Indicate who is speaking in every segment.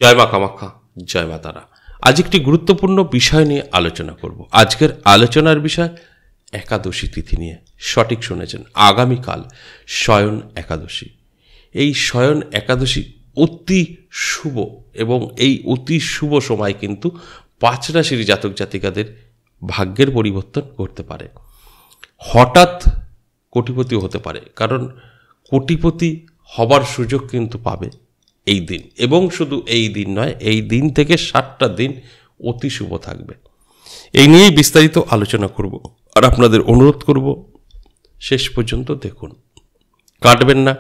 Speaker 1: জয় মা কামাখ্যা, জয় মা তারা। আজ একটি গুরুত্বপূর্ণ বিষয় নিয়ে আলোচনা করব। আজকের আলোচনার বিষয় একাদশী তিথি নিয়ে। সঠিক শুনেছেন, আগামীকাল শয়ন একাদশী। এই শয়ন একাদশী অতি শুভ এবং এই অতি শুভ সময় কিন্তু 5 রাশির জাতক জাতিকাদের ভাগ্যের পরিবর্তন করতে পারে। হঠাৎ কোটিপতি হতে পারে, কারণ কোটিপতি হবার সুযোগ কিন্তু পাবে এই দিন। এবং শুধু এই দিন নয়, এই দিন থেকে 7টা দিন অতি শুভ থাকবে। এই নিয়েই বিস্তারিত আলোচনা করব, আর আপনাদের অনুরোধ করব শেষ পর্যন্ত দেখুন, কাটবেন না।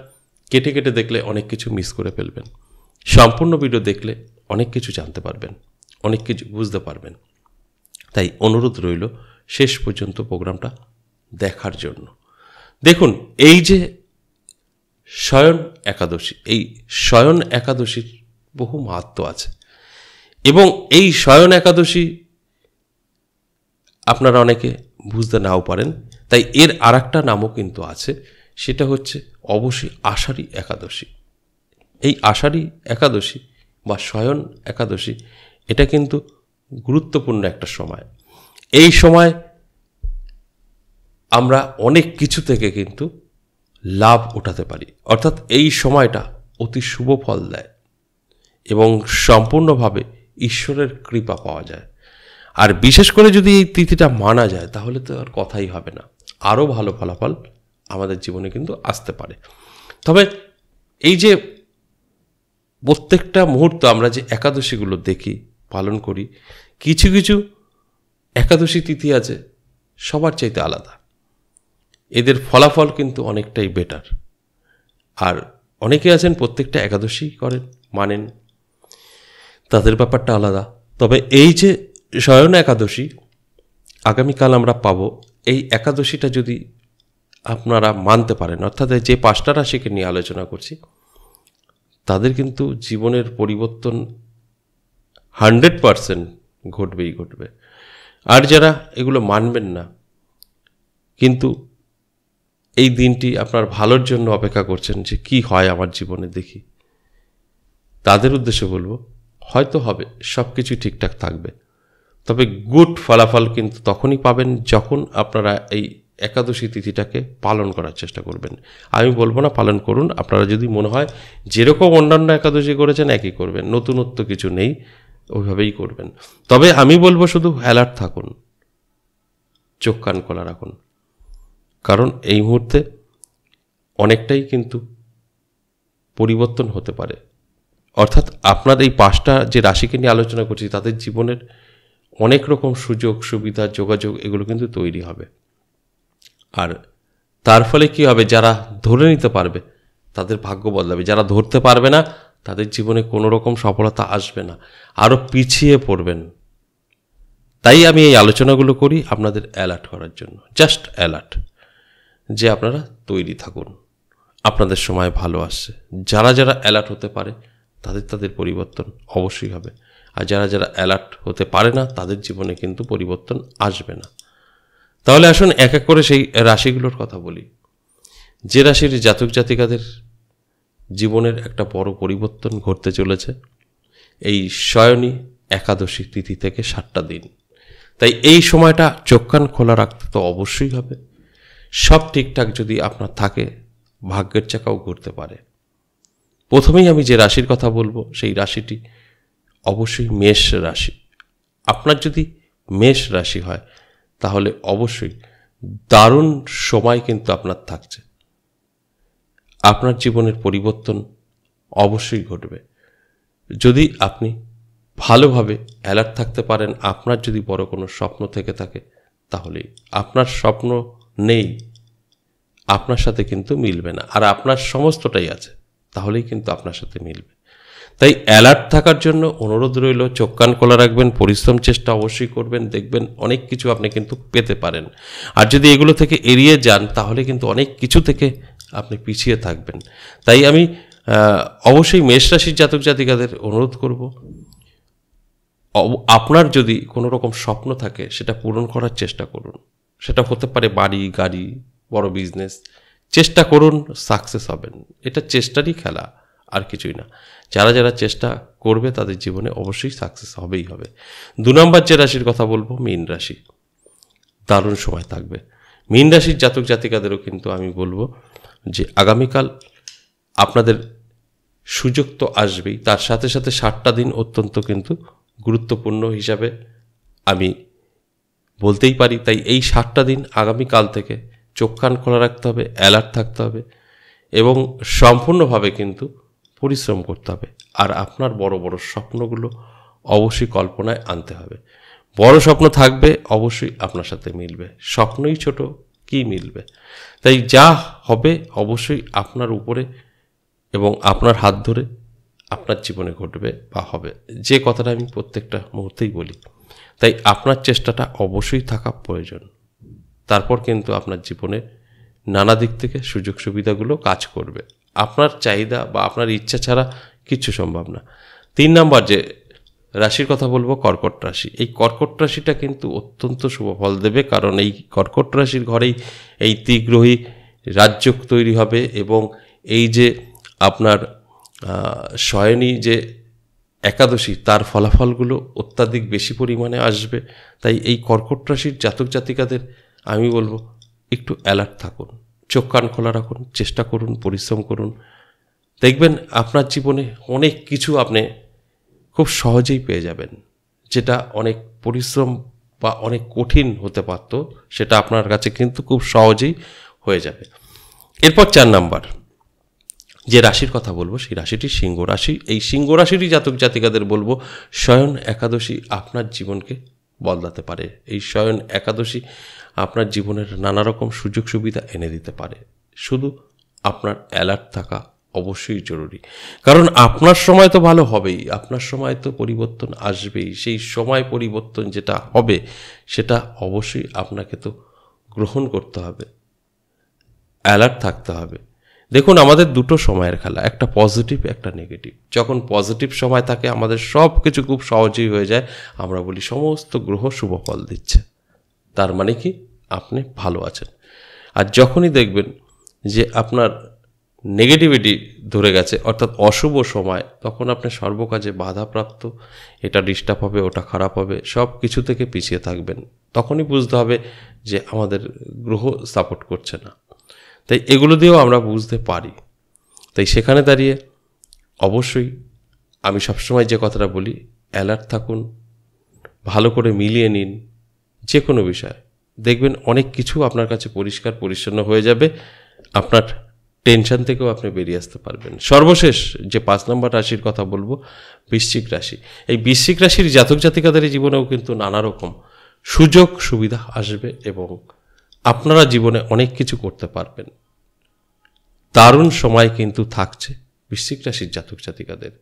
Speaker 1: কেটে কেটে দেখলে অনেক কিছু মিস করে ফেলবেন। সম্পূর্ণ ভিডিও দেখলে অনেক কিছু জানতে পারবেন, অনেক কিছু বুঝতে পারবেন। তাই অনুরোধ রইল শেষ পর্যন্ত প্রোগ্রামটা দেখার জন্য। দেখুন, এই যে শয়ন একাদশী, এই শয়ন একাদশীর বহু মাহাত্ম্য আছে। এবং এই শয়ন একাদশী আপনারা অনেকে বুঝতে নাও পারেন, তাই এর আরেকটা নামও কিন্তু আছে, সেটা হচ্ছে অবশ্যই আষাঢ়ী একাদশী। এই আষাঢ়ী একাদশী বা শয়ন একাদশী, এটা কিন্তু গুরুত্বপূর্ণ একটা সময়। এই সময় আমরা অনেক কিছু থেকে কিন্তু লাভ উঠাতে পারি, অর্থাৎ এই সময়টা অতি শুভ ফল দেয় এবং সম্পূর্ণভাবে ঈশ্বরের কৃপা পাওয়া যায়। আর বিশেষ করে যদি এই তিথিটা মানা যায়, তাহলে তো আর কথাই হবে না, আরও ভালো ফলাফল আমাদের জীবনে কিন্তু আসতে পারে। তবে এই যে প্রত্যেকটা মুহূর্ত আমরা যে একাদশীগুলো দেখি, পালন করি, কিছু কিছু একাদশী তিথি আছে সবার চাইতে আলাদা। এদের ফলাফল কিন্তু অনেকটাই বেটার। আর অনেকে আছেন প্রত্যেকটা একাদশী করেন, মানেন, তাদের ব্যাপারটা আলাদা। তবে এই যে শয়ন একাদশী আগামীকাল আমরা পাবো, এই একাদশীটা যদি আপনারা মানতে পারেন, অর্থাৎ যে 5টা রাশিকে নিয়ে আলোচনা করছি, তাদের কিন্তু জীবনের পরিবর্তন 100% ঘটবেই ঘটবে। আর যারা এগুলো মানবেন না, কিন্তু এই দিনটি আপনার ভালোর জন্য অপেক্ষা করছেন যে কি হয় আমার জীবনে দেখি, তাদের উদ্দেশ্যে বলবো, হয়তো হবে, সব কিছু ঠিকঠাক থাকবে। তবে গুড ফলাফল কিন্তু তখনই পাবেন যখন আপনারা এই একাদশী তিথিটাকে পালন করার চেষ্টা করবেন। আমি বলবো না পালন করুন, আপনারা যদি মনে হয় যেরকম অন্যান্য একাদশী করেছেন একই করবেন, নতুনত্ব কিছু নেই, ওইভাবেই করবেন। তবে আমি বলবো শুধু অ্যালার্ট থাকুন, চোখ কান খোলা রাখুন, কারণ এই মুহূর্তে অনেকটাই কিন্তু পরিবর্তন হতে পারে। অর্থাৎ আপনার এই 5টা যে রাশিকে নিয়ে আলোচনা করছি, তাদের জীবনের অনেক রকম সুযোগ সুবিধা, যোগাযোগ, এগুলো কিন্তু তৈরি হবে। আর তার ফলে কি হবে, যারা ধরে নিতে পারবে তাদের ভাগ্য বদলাবে, যারা ধরতে পারবে না তাদের জীবনে কোনো রকম সফলতা আসবে না, আরও পিছিয়ে পড়বেন। তাই আমি এই আলোচনাগুলো করি আপনাদের অ্যালার্ট করার জন্য, জাস্ট অ্যালার্ট, যে আপনারা তৈরি থাকুন, আপনাদের সময় ভালো আসছে। যারা যারা অ্যালার্ট হতে পারে তাদের পরিবর্তন অবশ্যই হবে, আর যারা যারা অ্যালার্ট হতে পারে না তাদের জীবনে কিন্তু পরিবর্তন আসবে না। তাহলে আসুন এক এক করে সেই রাশিগুলোর কথা বলি। যে রাশির জাতক জাতিকাদের জীবনের একটা বড় পরিবর্তন ঘটতে চলেছে এই শয়নী একাদশী তিথি থেকে 7টা দিন, তাই এই সময়টা চোখ কান খোলা রাখতে তো অবশ্যই হবে। সব ঠিকঠাক যদি আপনার থাকে, ভাগ্যের চাকাও ঘুরতে পারে। প্রথমেই আমি যে রাশির কথা বলবো, সেই রাশিটি অবশ্যই মেষ রাশি। আপনার যদি মেষ রাশি হয়, তাহলে অবশ্যই দারুণ সময় কিন্তু আপনার থাকছে। আপনার জীবনের পরিবর্তন অবশ্যই ঘটবে যদি আপনি ভালোভাবে অ্যালার্ট থাকতে পারেন। আপনার যদি বড় কোনো স্বপ্ন থেকে থাকে, তাহলেই আপনার স্বপ্ন নেই, আপনার সাথে কিন্তু মিলবে না। আর আপনার সমস্তটাই আছে, তাহলেই কিন্তু আপনার সাথে মিলবে। তাই অ্যালার্ট থাকার জন্য অনুরোধ রইল, চোখ কান খোলা রাখবেন, পরিশ্রম চেষ্টা অবশ্যই করবেন, দেখবেন অনেক কিছু আপনি কিন্তু পেতে পারেন। আর যদি এগুলো থেকে এড়িয়ে যান, তাহলে কিন্তু অনেক কিছু থেকে আপনি পিছিয়ে থাকবেন। তাই আমি অবশ্যই মেষ রাশির জাতক জাতিকাদের অনুরোধ করব, আপনার যদি কোনো রকম স্বপ্ন থাকে সেটা পূরণ করার চেষ্টা করুন। সেটা হতে পারে বাড়ি, গাড়ি, বড় বিজনেস। চেষ্টা করুন, সাকসেস হবেন। এটা চেষ্টারই খেলা, আর কিছুই না। যারা যারা চেষ্টা করবে তাদের জীবনে অবশ্যই সাকসেস হবেই হবে। 2 নম্বর যে রাশির কথা বলবো, মীন রাশি। দারুণ সময় থাকবে। মীন রাশির জাতক জাতিকাদেরও কিন্তু আমি বলবো যে আগামীকাল আপনাদের সুযোগ তো আসবেই, তার সাথে সাথে 7টা দিন অত্যন্ত কিন্তু গুরুত্বপূর্ণ হিসাবে আমি বলতেই পারি। তাই এই 7টা দিন আগামীকাল থেকে চোখ কান খোলা রাখতে হবে, অ্যালার্ট থাকতে হবে এবং সম্পূর্ণভাবে কিন্তু পরিশ্রম করতে হবে। আর আপনার বড় বড় স্বপ্নগুলো অবশ্যই কল্পনায় আনতে হবে। বড় স্বপ্ন থাকবে, অবশ্যই আপনার সাথে মিলবে। স্বপ্নই ছোট, কি মিলবে? তাই যা হবে অবশ্যই আপনার উপরে এবং আপনার হাত ধরে আপনার জীবনে ঘটবে বা হবে, যে কথাটা আমি প্রত্যেকটা মুহূর্তেই বলি। তাই আপনার চেষ্টাটা অবশ্যই থাকা প্রয়োজন। তারপর কিন্তু আপনার জীবনে নানা দিক থেকে সুযোগ সুবিধাগুলো কাজ করবে। আপনার চাহিদা বা আপনার ইচ্ছা ছাড়া কিচ্ছু সম্ভব না। 3 নম্বর যে রাশির কথা বলবো, কর্কট রাশি। এই কর্কট রাশিটা কিন্তু অত্যন্ত শুভ ফল দেবে, কারণ এই কর্কট রাশির ঘরেই এই ত্রিগ্রহী রাজযোগ তৈরি হবে এবং এই যে আপনার শয়নী যে একাদশী, তার ফলাফলগুলো অত্যাধিক বেশি পরিমাণে আসবে। তাই এই কর্কট রাশির জাতক জাতিকাদের আমি বলবো একটু অ্যালার্ট থাকুন, চোখ কান খোলা রাখুন, চেষ্টা করুন, পরিশ্রম করুন। দেখবেন আপনার জীবনে অনেক কিছু আপনি খুব সহজেই পেয়ে যাবেন, যেটা অনেক পরিশ্রম বা অনেক কঠিন হতে পারত, সেটা আপনার কাছে কিন্তু খুব সহজেই হয়ে যাবে। এরপর 4 নাম্বার যে রাশির কথা বলবো, সেই রাশিটি সিংহ রাশি। এই সিংহ রাশিরই জাতক জাতিকাদের বলবো, শয়ন একাদশী আপনার জীবনকে বদলাতে পারে। এই শয়ন একাদশী আপনার জীবনের নানা রকম সুযোগ সুবিধা এনে দিতে পারে। শুধু আপনার অ্যালার্ট থাকা অবশ্যই জরুরি, কারণ আপনার সময় তো ভালো হবেই, আপনার সময় তো পরিবর্তন আসবেই। সেই সময় পরিবর্তন যেটা হবে সেটা অবশ্যই আপনাকে তো গ্রহণ করতে হবে, অ্যালার্ট থাকতে হবে। দেখুন, আমাদের দুটো সময়ের খেলা, একটা পজিটিভ, একটা নেগেটিভ। যখন পজিটিভ সময় থাকে আমাদের সব কিছু খুব সহজেই হয়ে যায়, আমরা বলি সমস্ত গ্রহ শুভ ফল দিচ্ছে, তার মানে কি আপনি ভালো আছেন। আর যখনই দেখবেন যে আপনার নেগেটিভিটি ধরে গেছে, অর্থাৎ অশুভ সময়, তখন আপনি সর্বকাজে বাধাপ্রাপ্ত, এটা ডিস্টার্ব হবে, ওটা খারাপ হবে, সব কিছু থেকে পিছিয়ে থাকবেন। তখনই বুঝতে হবে যে আমাদের গ্রহ সাপোর্ট করছে না। তাই এগুলো দিয়েও আমরা বুঝতে পারি। তাই সেখানে দাঁড়িয়ে অবশ্যই আমি সবসময় যে কথাটা বলি, অ্যালার্ট থাকুন, ভালো করে মিলিয়ে নিন যে কোনো বিষয়, দেখবেন অনেক কিছু আপনার কাছে পরিষ্কার পরিচ্ছন্ন হয়ে যাবে। আপনার টেনশন থেকেও আপনি বেরিয়ে আসতে পারবেন। সর্বশেষ যে 5 নম্বর রাশির কথা বলবো, বৃশ্চিক রাশি। এই বৃশ্চিক রাশির জাতক জাতিকাদের জীবনেও কিন্তু নানা রকম সুযোগ সুবিধা আসবে এবং আপনারা জীবনে অনেক কিছু করতে পারবেন। দারুণ সময় কিন্তু থাকছে বৃশ্চিক রাশির জাতক জাতিকাদের।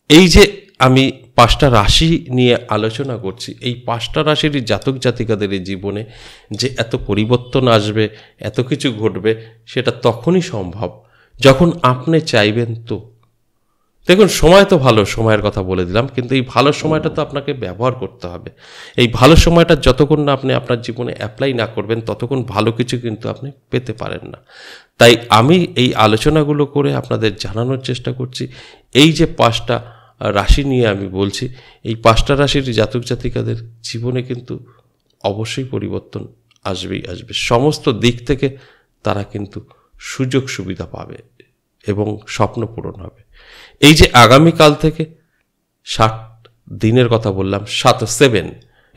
Speaker 1: এই যে আমি 5টা রাশি নিয়ে আলোচনা করছি, এই 5টা রাশির জাতক জাতিকাদের জীবনে যে এত পরিবর্তন আসবে, এত কিছু ঘটবে, সেটা তখনই সম্ভব যখন আপনি চাইবেন। তো দেখুন, সময় তো ভালো, সময়ের কথা বলে দিলাম, কিন্তু এই ভালো সময়টা তো আপনাকে ব্যবহার করতে হবে। এই ভালো সময়টা যতক্ষণ না আপনি আপনার জীবনে অ্যাপ্লাই না করবেন, ততক্ষণ ভালো কিছু কিন্তু আপনি পেতে পারেন না। তাই আমি এই আলোচনাগুলো করে আপনাদের জানানোর চেষ্টা করছি, এই যে 5টা রাশি নিয়ে আমি বলছি, এই 5টা রাশির জাতক জাতিকাদের জীবনে কিন্তু অবশ্যই পরিবর্তন আসবেই আসবে। সমস্ত দিক থেকে তারা কিন্তু সুযোগ সুবিধা পাবে এবং স্বপ্ন পূরণ হবে। এই যে আগামীকাল থেকে 7 দিনের কথা বললাম, 7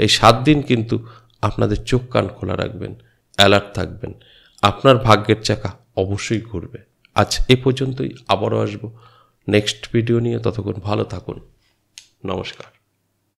Speaker 1: এই 7 দিন কিন্তু আপনাদের চোখ কান খোলা রাখবেন, অ্যালার্ট থাকবেন, আপনার ভাগ্যের চাকা অবশ্যই ঘুরবে। আজ এ পর্যন্তই, আবারও আসবো নেক্সট ভিডিও নিয়ে। ততক্ষণ ভালো থাকুন, নমস্কার।